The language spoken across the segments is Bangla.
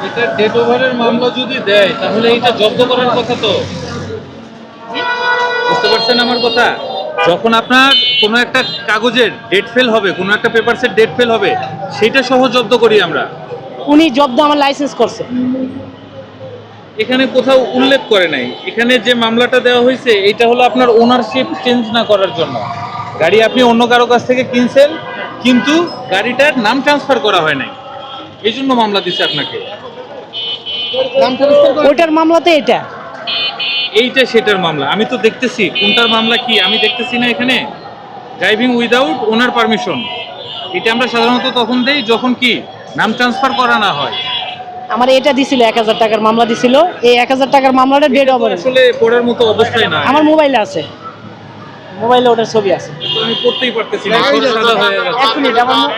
এটা ডেট ওভারের মামলা যদি দেয় তাহলে এটা জব্দ করার কথা তো, বুঝতে পারছেন আমার কথা? যখন আপনার কোনো একটা কাগজের ডেট ফেল হবে, কোনো একটা পেপারসের ডেট ফেল হবে, সেটা সহ জব্দ করি আমরা। উনি জব্দ আমার লাইসেন্স করছে। এখানে কোথাও উল্লেখ করে নাই। এখানে যে মামলাটা দেওয়া হয়েছে এটা হলো আপনার ওনারশিপ চেঞ্জ না করার জন্য। গাড়ি আপনি অন্য কারো কাছ থেকে কিনছেন, কিন্তু গাড়িটার নাম ট্রান্সফার করা হয় নাই, এই জন্য মামলা দিচ্ছে আপনাকে। ওইটার মামলাতে এটা এইটা সেটার মামলা, আমি তো দেখতেছি কোনটার মামলা কি আমি দেখতেছি না এখানে। ড্রাইভিং উইদাউট ওনার পারমিশন, এটা আমরা সাধারণত তখন দেই যখন কি নাম ট্রান্সফার করা না হয়। আমার এটা দিছিল 1000 টাকার মামলা দিছিল। এই 1000 টাকার মামলাটা ডেট ওভার আসলে পড়ার মতো অবস্থায় না, আমার মোবাইলে আছে, মোবাইলে ওটার ছবি আছে। তো আমি পড়তেই পারতেছি না, সাদা হয়ে গেছে। এক মিনিট, আমার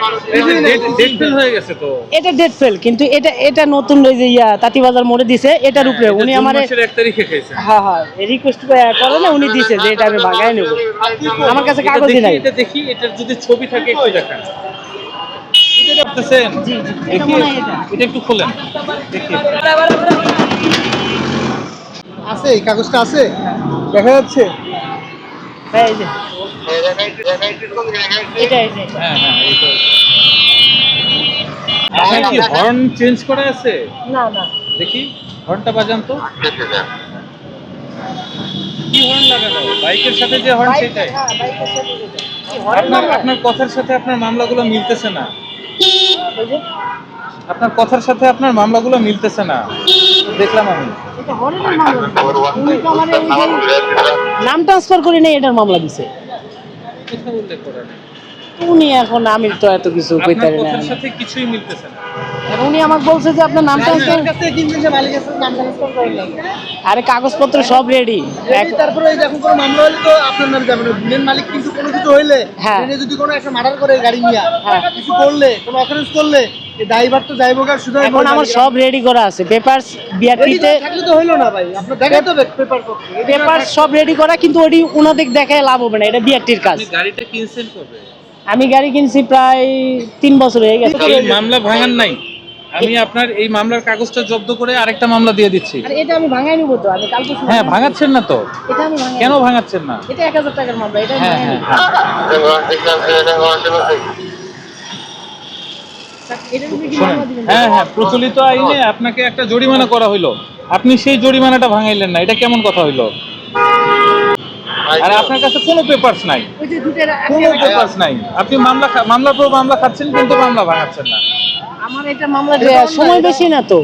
ডেট ফেল হয়ে গেছে তো। এটা ডেট ফেল, কিন্তু এটা নতুন ওই যে তাঁতিবাজার মোড়ে দিছে, এটার উপরে উনি আমারে 1 তারিখে খেয়েছে। হ্যাঁ রিকোয়েস্ট করে না, উনি দিছে যে এটা আমি ভাগায় নেব। আমার কাছে কাগজই নাই। এটা দেখি, এটার যদি ছবি থাকে একটু দেখান। এটা দেখতেছেন? জি এটা দেখি, মনে হয় এটা। এটা একটু খোলেন দেখি। আছে এই কাগজটা আছে, দেখা যাচ্ছে। হ্যাঁ এই যে এটা হ্যাঁ এইটা। আপনার কি হর্ন চেঞ্জ করা আছে? না দেখি হর্নটা বাজান তো। কি হর্ন লাগানো? বাইকের সাথে যে হর্ন সেটাই? আপনার কথার সাথে আপনার মামলাগুলো মিলতেছে না। আপনার কথার সাথে আপনার মামলাগুলো মিলতেছে না, দেখলাম আমি। নাম ট্রান্সফার করে নেই, এটার মামলা দিছে। কোথাও উল্লেখ করা নেই। উনি এখন আমি তো এত কিছু কইতে আপনার পারি না। কথার সাথে কিছুই মিলতেছে না। আর উনি আমাকে বলছে যে আপনার নাম ট্রান্সফার, আরে কাগজপত্র সব রেডি। তারপরে এই যখন কোনো মামলা হলে তো আপনার নাম যাবে না। মেন মালিক কিন্তু কোনো কিছু হইলে, হ্যাঁ। যদি কোনো একটা মার্ডার করে গাড়ি নিয়ে কিছু করলে, কোনো অফেন্স করলে, ড্রাইভার তো যাইবো গা। শুধু এখন আমার সব রেডি করা আছে, পেপারস বিআরটিতে থাকলে তো হইলো না ভাই, আপনার দেখাতে হবে পেপার কপি। পেপার সব রেডি করা, কিন্তু ওটি ওনাদের দেখায় লাভ হবে না, এটা বিআরটির কাজ। আপনি গাড়িটা কিনছেন কবে? আমি গাড়ি কিনছি প্রায় 3 বছর হয়ে গেছে। এই মামলা ভাঙান নাই, আমি আপনার এই মামলার কাগজটা জব্দ করে আরেকটা মামলা দিয়ে দিচ্ছি। আর এটা আমি ভাঙাই নিব তো, আমি কালকে হ্যাঁ ভাঙাচ্ছেন না তো? এটা আমি ভাঙাই কেন ভাঙাচ্ছেন না? এটা 1000 টাকার মামলা, এটা আমি হ্যাঁ ভাঙাই হ্যাঁ নিব। এটার উপরে কি শোনেন, মামলা দিবেন? হ্যাঁ প্রচলিত আইনে আপনাকে একটা জরিমানা করা হইলো, আপনি সেই জরিমানাটা ভাঙাইলেন না, এটা কেমন কথা হইলো? আর আপনার কাছে কোনো পেপারস নাই, ওই যে দুটো কোনো পেপারস নাই, আপনি মামলার পর মামলা খাচ্ছেন কিন্তু মামলা ভাঙাচ্ছেন না। আমার এটা মামলা সময় বেশি না তো,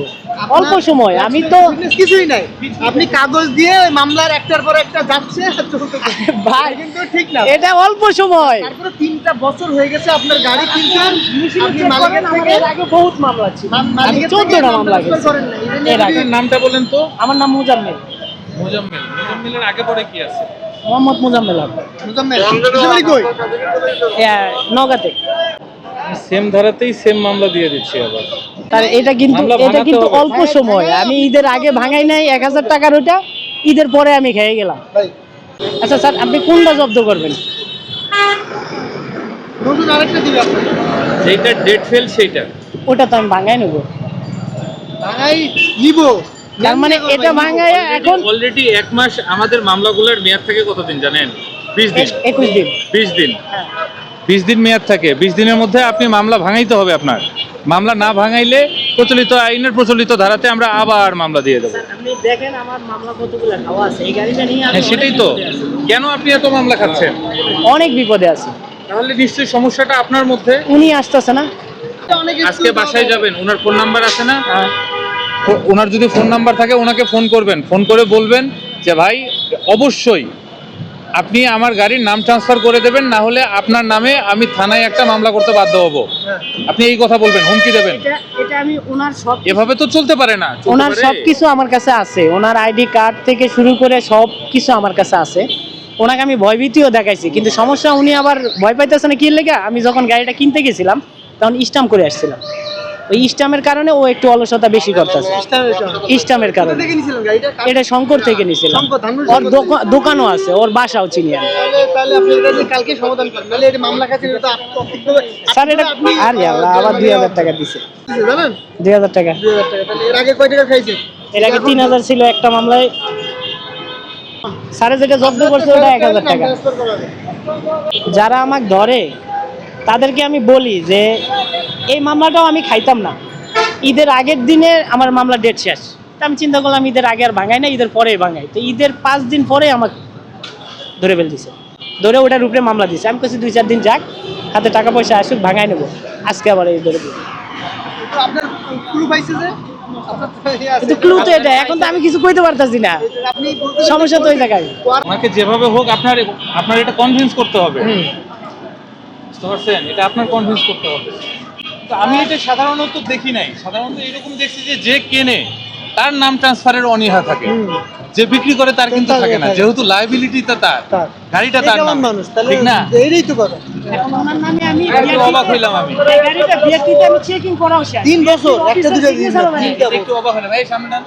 অল্প সময়। আমি তো কিছুই নাই, আপনি কাগজ দিয়ে ওই মামলার একটার পর একটা যাচ্ছে আর চলতেছে। ভাই কিন্তু ঠিক না, এটা অল্প সময়। তারপরে 3টা বছর হয়ে গেছে আপনার গাড়ি কিনছেন, আপনি মালিকের আমার থেকে এর আগে বহুত মামলা ছিল, আমি মালিকের 14টা মামলা transfer গেছে। করেন না। এটা নিয়ে এর আগে আপনার নামটা বলেন তো। আমার নাম মুজাম্মেল, মুজাম্মেলের আগে পরে কি আছে? মোহাম্মদ মুজাম্মেল আক্তার, মুজাম্মেল, মুজাম্মেল কই? নগাতে। সেম ধারাতেই সেম মামলা দিয়ে দিচ্ছি আবার। তার এটা মামলা ভাঙাতে কিন্তু হবে। অল্প সময়। আমি ঈদের আগে ভাঙাই নাই 1000 টাকার, ওটা ঈদের পরে আমি খেয়ে গেলাম। ভাই আচ্ছা স্যার, আপনি কোনটা জব্দ করবেন? নতুন আরেকটা দিবে আপনাকে, যেটা ডেট ফেল সেইটা। ওটা তো আমি ভাঙাই নেবো। ভাই নিব। তার মানে এটা ভাঙায় এখন অলরেডি 1 মাস আমাদের মামলাগুলোর মেয়াদ থাকে কতদিন জানেন? 20 দিন। 21 দিন। 20 দিন, হ্যাঁ। 20 দিন মেয়াদ থাকে। 20 দিনের মধ্যে আপনি মামলা ভাঙাইতে হবে। আপনার মামলা না ভাঙাইলে প্রচলিত আইনের প্রচলিত ধারাতে আমরা আবার মামলা দিয়ে দেবো। আপনি দেখেন আমার মামলা কতগুলো খাওয়া আছে, এই গাড়িটা নিয়ে আমি হ্যাঁ সেটাই তো, কেন আপনি এত মামলা খাচ্ছেন? অনেক বিপদে আছি। তাহলে নিশ্চয়ই সমস্যাটা আপনার মধ্যে। উনি আসতেছে না। আজকে বাসায় যাবেন, ওনার ফোন নাম্বার আছে না? ওনার যদি ফোন নাম্বার থাকে ওনাকে ফোন করবেন, ফোন করে বলবেন যে ভাই অবশ্যই আপনি আমার গাড়ির নাম ট্রান্সফার করে দেবেন, না হলে আপনার নামে আমি থানায় একটা মামলা করতে বাধ্য হব। আপনি এই কথা বলবেন, হুমকি দেবেন। এটা আমি ওনার সব, এভাবে তো চলতে পারে না। ওনার সবকিছু আমার কাছে আছে, ওনার আইডি কার্ড থেকে শুরু করে সব কিছু আমার কাছে আছে। ওনাকে আমি ভয়ভীতিও দেখাইছি, কিন্তু সমস্যা উনি আবার ভয় পাইতেছে না। কি লেগে? আমি যখন গাড়িটা কিনতে গেছিলাম তখন স্ট্যাম্প করে আসছিলাম। ওই স্টামের কারণে ও একটু অলসতা বেশি করতেছে, স্টামের কারণে। থেকে নিয়েছিলেন গাড়িটা? এটা শঙ্কর থেকে নিয়েছিলাম। শঙ্কর, ধানমন্ডি ওর শঙ্কর থেকে। দোকানও আছে, ওর বাসাও চিনি আমি। তাহলে আপনি এটা নিয়ে কালকে সমাধান করেন, নাহলে এটা মামলা খাচ্ছেন, এটা তো আর্থিকভাবে স্যার এটা আপনি আরে আল্লাহ, আবার 2000 টাকা দিছে, জানেন 2000 টাকা। 2000 টাকা। তাহলে এর আগে কয় টাকা খাইছে? এর আগে 3000 ছিল একটা মামলায়, স্যারে যেটা জব্দ করছে ওটা 1000 টাকা। ট্রান্সফার করা হবে। যারা আমাকে ধরে তাদেরকে আমি বলি যে এই মামলাটাও আমি খাইতাম না, ঈদের আগের দিনে আমার মামলা ডেট শেষ। তা আমি চিন্তা করলাম ঈদের আগে আর ভাঙাই না, ঈদের পরেই ভাঙাই। তো ঈদের 5 দিন পরে আমাকে ধরে ফেল দিছে, ধরে ওটার উপরে মামলা দিছে। আমি কাছে 2-4 দিন যাক, হাতে টাকা পয়সা আসুক, ভাঙাই নেবো। আজকে আবার এই ধরে দিল। তো আপনার ক্লু পাইছে যে আপনার তো ইয়ে আছে। কিন্তু ক্লু তো এটা, এখন তো আমি কিছু কইতে পারতাছি না, আপনি বলতে সমস্যা তো ওই জায়গায়। ওনাকে যেভাবে হোক আপনার এটা কনভিন্স করতে হবে, বুঝতে পারছেন? এটা আপনার কনভিন্স করতে হবে। তো আমি এটা সাধারণত দেখি নাই, সাধারণত এরকম দেখছি যে কেনে তার নাম ট্রান্সফারের অনীহা থাকে, যে বিক্রি করে তার কিন্তু থাকে না, যেহেতু লায়াবিলিটিটা তার, গাড়িটা তার নাম, মানুষ, তাহলে ঠিক না? এইটাই তো কথা। এখন ওনার নামে আমি একটু অবাক হইলাম আমি, এই গাড়িটা বিআরটিতে আমি চেকিং করাও শেষ। 3 বছর, একটা দুটো দিন না, সিগনেচারও নাই। 3টা বছর। একটু অবাক হইলাম। এই সামনে ডান।